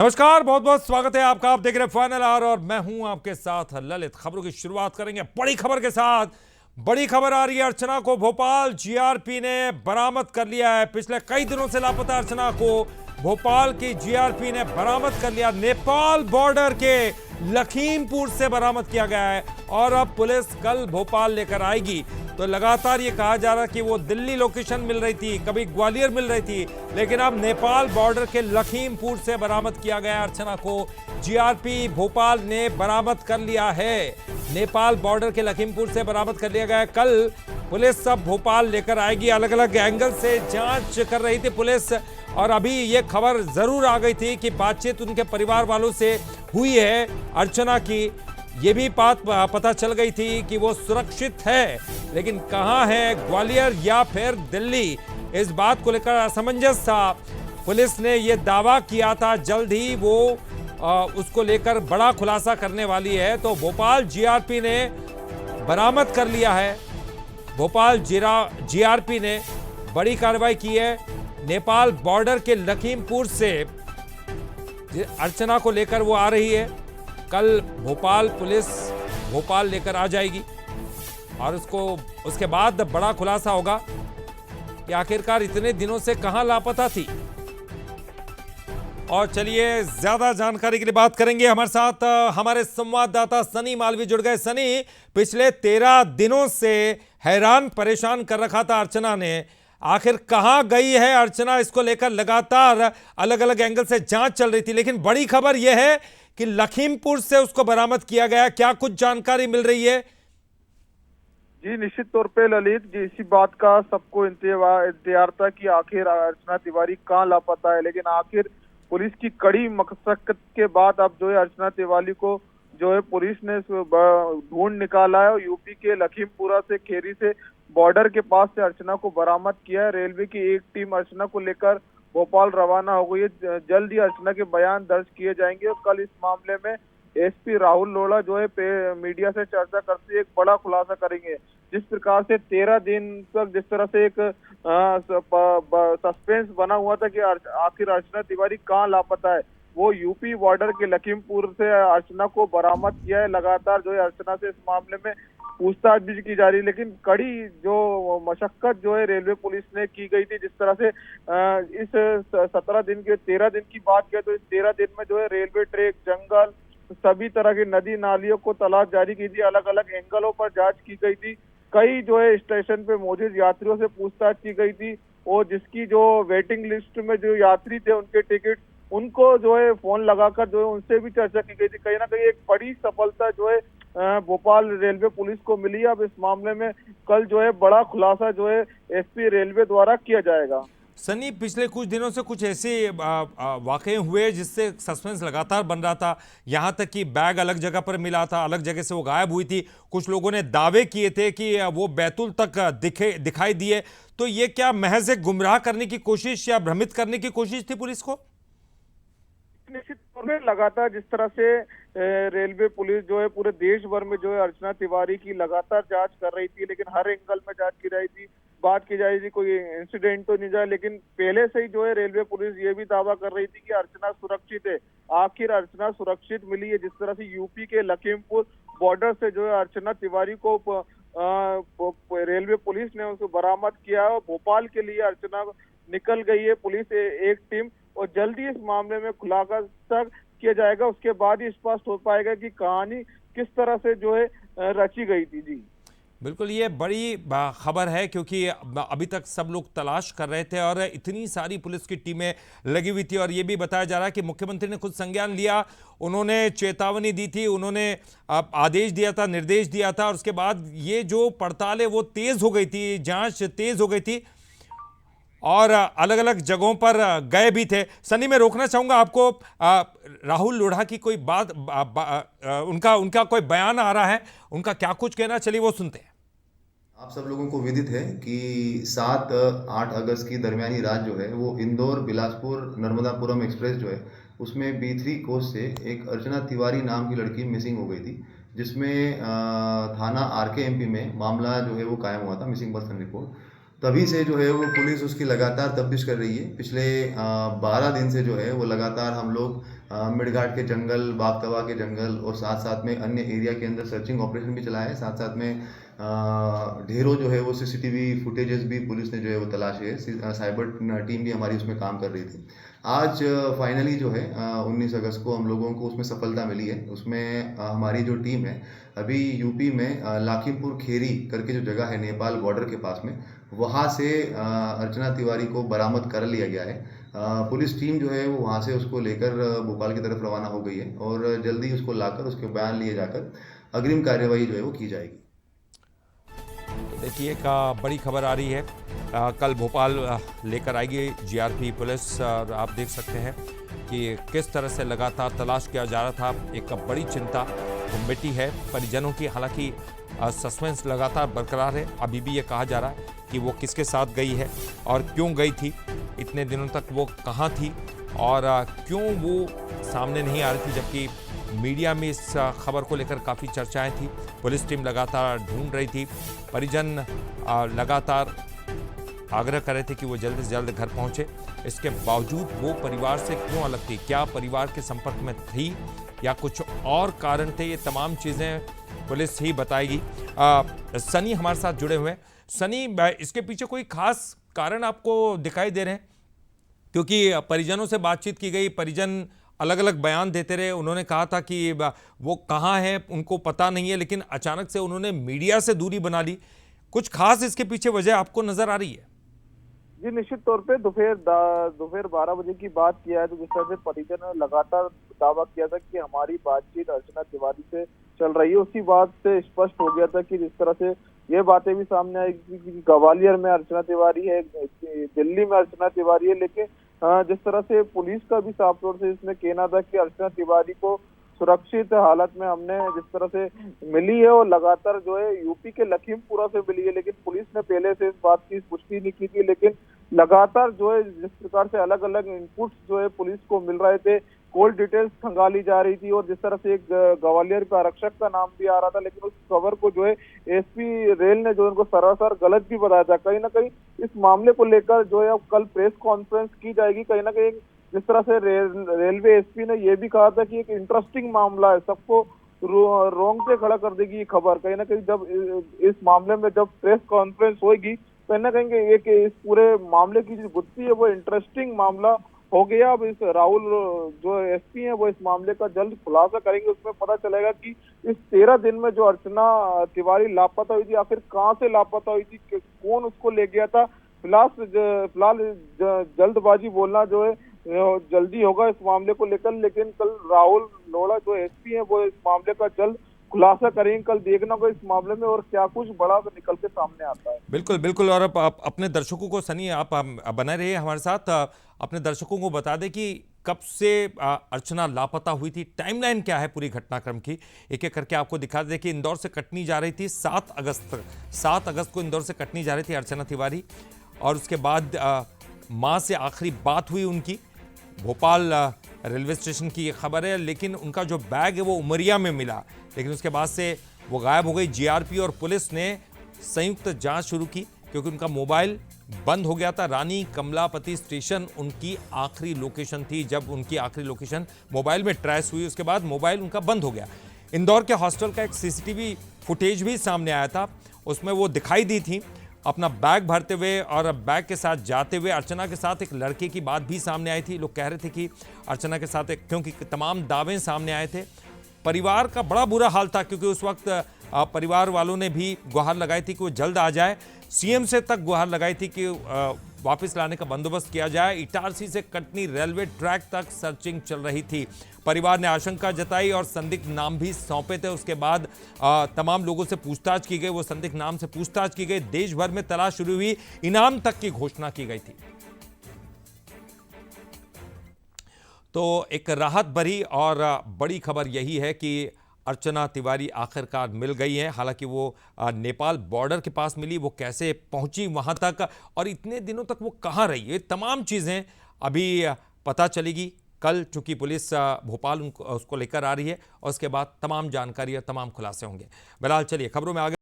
नमस्कार, बहुत बहुत स्वागत है आपका। आप देख रहे हैं फाइनल आवर और मैं हूं आपके साथ ललित। खबरों की शुरुआत करेंगे बड़ी खबर के साथ। बड़ी खबर आ रही है, अर्चना को भोपाल जीआरपी ने बरामद कर लिया है। पिछले कई दिनों से लापता अर्चना को भोपाल की जीआरपी ने बरामद कर लिया। नेपाल बॉर्डर के लखीमपुर से बरामद किया गया है और अब पुलिस कल भोपाल लेकर आएगी। तो लगातार ये कहा जा रहा है कि वो दिल्ली लोकेशन मिल रही थी, कभी ग्वालियर मिल रही थी, लेकिन अब नेपाल बॉर्डर के लखीमपुर से बरामद किया गया अर्चना को। जीआरपी भोपाल ने बरामद कर लिया है। नेपाल बॉर्डर के लखीमपुर से बरामद कर लिया गया है। कल पुलिस सब भोपाल लेकर आएगी। अलग अलग एंगल से जांच कर रही थी पुलिस और अभी ये खबर जरूर आ गई थी कि बातचीत उनके परिवार वालों से हुई है अर्चना की। ये भी बात पता चल गई थी कि वो सुरक्षित है, लेकिन कहां है, ग्वालियर या फिर दिल्ली, इस बात को लेकर असमंजस था। पुलिस ने यह दावा किया था जल्द ही वो उसको लेकर बड़ा खुलासा करने वाली है। तो भोपाल जीआरपी ने बरामद कर लिया है। भोपाल जीआरपी ने बड़ी कार्रवाई की है। नेपाल बॉर्डर के लखीमपुर से अर्चना को लेकर वो आ रही है। कल भोपाल पुलिस भोपाल लेकर आ जाएगी और उसके बाद बड़ा खुलासा होगा कि आखिरकार इतने दिनों से कहां लापता थी। और चलिए ज्यादा जानकारी के लिए बात करेंगे। हमारे साथ हमारे संवाददाता सनी मालवी जुड़ गए। सनी, पिछले 13 दिनों से हैरान परेशान कर रखा था अर्चना ने। आखिर कहां गई है अर्चना, इसको लेकर लगातार अलग अलग एंगल से जांच चल रही थी, लेकिन बड़ी खबर यह है कि लखीमपुर से उसको बरामद किया गया। क्या कुछ जानकारी मिल रही है? जी निश्चित तौर पे ललित जी, इसी बात का सबको इंतजार था कि आखिर अर्चना तिवारी कहाँ लापता है। लेकिन आखिर पुलिस की कड़ी मशक्कत के बाद अब जो है अर्चना तिवारी को जो है पुलिस ने ढूंढ निकाला है और यूपी के लखीमपुरा से खेरी से बॉर्डर के पास से अर्चना को बरामद किया है। रेलवे की एक टीम अर्चना को लेकर भोपाल रवाना हो गई है। जल्द ही अर्चना के बयान दर्ज किए जाएंगे और कल इस मामले में एसपी राहुल लोढ़ा जो है मीडिया से चर्चा करते एक बड़ा खुलासा करेंगे। जिस प्रकार से 13 दिन तक जिस तरह से एक सस्पेंस बना हुआ था कि आखिर अर्चना तिवारी कहाँ लापता है, वो यूपी बॉर्डर के लखीमपुर से अर्चना को बरामद किया है। लगातार जो है अर्चना से इस मामले में पूछताछ भी की जा रही है, लेकिन कड़ी जो मशक्कत जो है रेलवे पुलिस ने की गई थी, जिस तरह से इस 17 दिन के 13 दिन की बात किया तो इस 13 दिन में जो है रेलवे ट्रैक, जंगल, सभी तरह की नदी नालियों को तलाश जारी की थी। अलग अलग एंगलों पर जांच की गई थी। कई जो है स्टेशन पे मौजूद यात्रियों से पूछताछ की गई थी और जिसकी जो वेटिंग लिस्ट में जो यात्री थे उनके टिकट, उनको जो है फोन लगाकर जो है उनसे भी चर्चा की गई थी। कहीं ना कहीं एक बड़ी सफलता जो है भोपाल रेलवे पुलिस को मिली है। अब इस मामले में कल जो है बड़ा खुलासा जो है एसपी रेलवे द्वारा किया जाएगा। सनी, पिछले कुछ दिनों से कुछ ऐसे वाकये हुए जिससे सस्पेंस लगातार बन रहा था। यहां तक कि बैग अलग जगह पर मिला था, अलग जगह से वो गायब हुई थी। कुछ लोगों ने दावे किए थे कि वो बैतूल तक दिखाई दिए। तो ये क्या महज एक गुमराह करने की कोशिश या भ्रमित करने की कोशिश थी पुलिस को? निश्चित तौर में लगातार जिस तरह से रेलवे पुलिस जो है पूरे देश भर में जो है अर्चना तिवारी की लगातार जांच कर रही थी, लेकिन हर एंगल में जांच की रही थी, बात की जा रही थी कोई इंसिडेंट तो नहीं जाए। लेकिन पहले से ही जो है रेलवे पुलिस ये भी दावा कर रही थी कि अर्चना सुरक्षित है। आखिर अर्चना सुरक्षित मिली है। जिस तरह से यूपी के लखीमपुर बॉर्डर से जो है अर्चना तिवारी को रेलवे पुलिस ने उसको बरामद किया है। भोपाल के लिए अर्चना निकल गई है पुलिस एक टीम और जल्दी इस मामले में खुलासा किया जाएगा। उसके बाद ही स्पष्ट हो पाएगा कि कहानी किस तरह से जो है रची गई थी। जी बिल्कुल, ये बड़ी खबर है क्योंकि अभी तक सब लोग तलाश कर रहे थे और इतनी सारी पुलिस की टीमें लगी हुई थी। और ये भी बताया जा रहा है कि मुख्यमंत्री ने खुद संज्ञान लिया, उन्होंने चेतावनी दी थी, उन्होंने आदेश दिया था, निर्देश दिया था और उसके बाद ये जो पड़ताल है वो तेज हो गई थी, जांच तेज हो गई थी और अलग अलग जगहों पर गए भी थे। सनी, मैं रोकना चाहूंगा आपको। राहुल लोढ़ा की कोई बात उनका कोई बयान आ रहा है, उनका क्या कुछ कहना, चलिए वो सुनते हैं। आप सब लोगों को विदित है कि 7-8 अगस्त की दरमियानी रात जो है वो इंदौर बिलासपुर नर्मदापुरम एक्सप्रेस जो है उसमें B3 कोच से एक अर्चना तिवारी नाम की लड़की मिसिंग हो गई थी, जिसमें थाना RK MP में मामला जो है वो कायम हुआ था, मिसिंग पर्सन रिपोर्ट। तभी से जो है वो पुलिस उसकी लगातार तफ्तीश कर रही है। पिछले 12 दिन से जो है वो लगातार हम लोग मिडघाट के जंगल, बागतवा के जंगल और साथ साथ में अन्य एरिया के अंदर सर्चिंग ऑपरेशन भी चलाया है। साथ साथ में ढेरों जो है वो सीसीटीवी फुटेजेस भी पुलिस ने जो है वो तलाशे है। साइबर टीम भी हमारी उसमें काम कर रही थी। आज फाइनली जो है 19 अगस्त को हम लोगों को उसमें सफलता मिली है। उसमें हमारी जो टीम है अभी यूपी में लाखीमपुर खेरी करके जो जगह है नेपाल बॉर्डर के पास में, वहाँ से अर्चना तिवारी को बरामद कर लिया गया है। पुलिस टीम जो है वो वहाँ से उसको लेकर भोपाल की तरफ रवाना हो गई है और जल्दी उसको लाकर उसके बयान लिए जाकर अग्रिम कार्यवाही जो है वो की जाएगी। देखिए एक बड़ी खबर आ रही है, कल भोपाल लेकर आएगी जीआरपी पुलिस और आप देख सकते हैं कि किस तरह से लगातार तलाश किया जा रहा था। एक बड़ी चिंता मिटी है परिजनों की, हालांकि सस्पेंस लगातार बरकरार है। अभी भी ये कहा जा रहा है कि वो किसके साथ गई है और क्यों गई थी, इतने दिनों तक वो कहाँ थी और क्यों वो सामने नहीं आ रही थी, जबकि मीडिया में इस खबर को लेकर काफ़ी चर्चाएं थी। पुलिस टीम लगातार ढूंढ रही थी, परिजन लगातार आग्रह कर रहे थे कि वो जल्द से जल्द घर पहुंचे। इसके बावजूद वो परिवार से क्यों अलग थी, क्या परिवार के संपर्क में थी या कुछ और कारण थे, ये तमाम चीज़ें पुलिस ही बताएगी। सनी हमारे साथ जुड़े हुए हैं। सनी, इसके पीछे कोई खास कारण आपको दिखाई दे रहे हैं? क्योंकि परिजनों से बातचीत की गई, परिजन अलग अलग बयान देते रहे। उन्होंने कहा था कि वो कहाँ है उनको पता नहीं है, लेकिन अचानक से उन्होंने मीडिया से दूरी बना ली। कुछ खास इसके पीछे वजह आपको नजर आ रही है? जी, निश्चित तौर पे दोपहर 12 बजे की बात किया है तो जिस तरह से परिजन ने लगातार दावा किया था कि हमारी बातचीत अर्चना तिवारी से चल रही है, उसी बात से स्पष्ट हो गया था कि जिस तरह से ये बातें भी सामने आई कि ग्वालियर में अर्चना तिवारी है, दिल्ली में अर्चना तिवारी है, लेकिन जिस तरह से पुलिस का भी साफ तौर से इसमें कहना था कि अर्चना तिवारी को सुरक्षित हालत में हमने जिस तरह से मिली है और लगातार जो है यूपी के लखीमपुरा से मिली है, लेकिन पुलिस ने पहले से इस बात की पुष्टि नहीं की थी। लेकिन लगातार जो है जिस प्रकार से अलग अलग इनपुट्स जो है पुलिस को मिल रहे थे, कॉल डिटेल्स खंगाली जा रही थी और जिस तरह से एक ग्वालियर के आरक्षक का नाम भी आ रहा था, लेकिन उस खबर को जो है एसपी रेल ने जो उनको सरासर गलत भी बताया था। कहीं ना कहीं इस मामले को लेकर जो है अब कल प्रेस कॉन्फ्रेंस की जाएगी। कहीं ना कहीं जिस तरह से रेलवे एसपी ने यह भी कहा था कि एक इंटरेस्टिंग मामला है, सबको रोंगटे खड़ा कर देगी ये खबर। कहीं ना कहीं जब इस मामले में जब प्रेस कॉन्फ्रेंस होगी, कहीं ना कहीं एक इस पूरे मामले की जो गुत्थी है वो इंटरेस्टिंग मामला हो गया। अब इस राहुल जो एसपी है वो इस मामले का जल्द खुलासा करेंगे, उसमें पता चलेगा कि इस 13 दिन में जो अर्चना तिवारी लापता हुई थी आखिर कहां से लापता हुई थी, कौन उसको ले गया था। फिलहाल जल्दबाजी बोलना जो है जल्दी होगा इस मामले को लेकर, लेकिन कल राहुल लोढ़ा जो एसपी है वो इस मामले का जल्द खुलासा करेंगे। कल देखना होगा इस मामले में और क्या कुछ बड़ा निकल के सामने आता है। बिल्कुल बिल्कुल, और आप अपने दर्शकों को, सनी आप बने रहिए हमारे साथ, अपने दर्शकों को बता दें कि कब से अर्चना लापता हुई थी, टाइमलाइन क्या है पूरी घटनाक्रम की, एक एक करके आपको दिखा दें कि इंदौर से कटनी जा रही थी 7 अगस्त को इंदौर से कटनी जा रही थी अर्चना तिवारी, और उसके बाद माँ से आखिरी बात हुई उनकी भोपाल रेलवे स्टेशन की ये खबर है। लेकिन उनका जो बैग है वो उमरिया में मिला, लेकिन उसके बाद से वो गायब हो गई। जीआरपी और पुलिस ने संयुक्त जांच शुरू की क्योंकि उनका मोबाइल बंद हो गया था। रानी कमलापति स्टेशन उनकी आखिरी लोकेशन थी। जब उनकी आखिरी लोकेशन मोबाइल में ट्रेस हुई, उसके बाद मोबाइल उनका बंद हो गया। इंदौर के हॉस्टल का एक सीसीटीवी फुटेज भी सामने आया था, उसमें वो दिखाई दी थी अपना बैग भरते हुए और बैग के साथ जाते हुए। अर्चना के साथ एक लड़के की बात भी सामने आई थी, लोग कह रहे थे कि अर्चना के साथ क्योंकि तमाम दावे सामने आए थे। परिवार का बड़ा बुरा हाल था क्योंकि उस वक्त परिवार वालों ने भी गुहार लगाई थी कि वो जल्द आ जाए, सीएम से तक गुहार लगाई थी कि वापस लाने का बंदोबस्त किया जाए। इटारसी से कटनी रेलवे ट्रैक तक सर्चिंग चल रही थी। परिवार ने आशंका जताई और संदिग्ध नाम भी सौंपे थे। उसके बाद तमाम लोगों से पूछताछ की गई, वो संदिग्ध नाम से पूछताछ की गई। देश भर में तलाश शुरू हुई, इनाम तक की घोषणा की गई थी। तो एक राहत भरी और बड़ी खबर यही है कि अर्चना तिवारी आखिरकार मिल गई है। हालांकि वो नेपाल बॉर्डर के पास मिली, वो कैसे पहुंची वहां तक और इतने दिनों तक वो कहां रही, ये तमाम चीज़ें अभी पता चलेगी कल, चूंकि पुलिस भोपाल उसको लेकर आ रही है और उसके बाद तमाम जानकारी और तमाम खुलासे होंगे। बहरहाल चलिए खबरों में आगे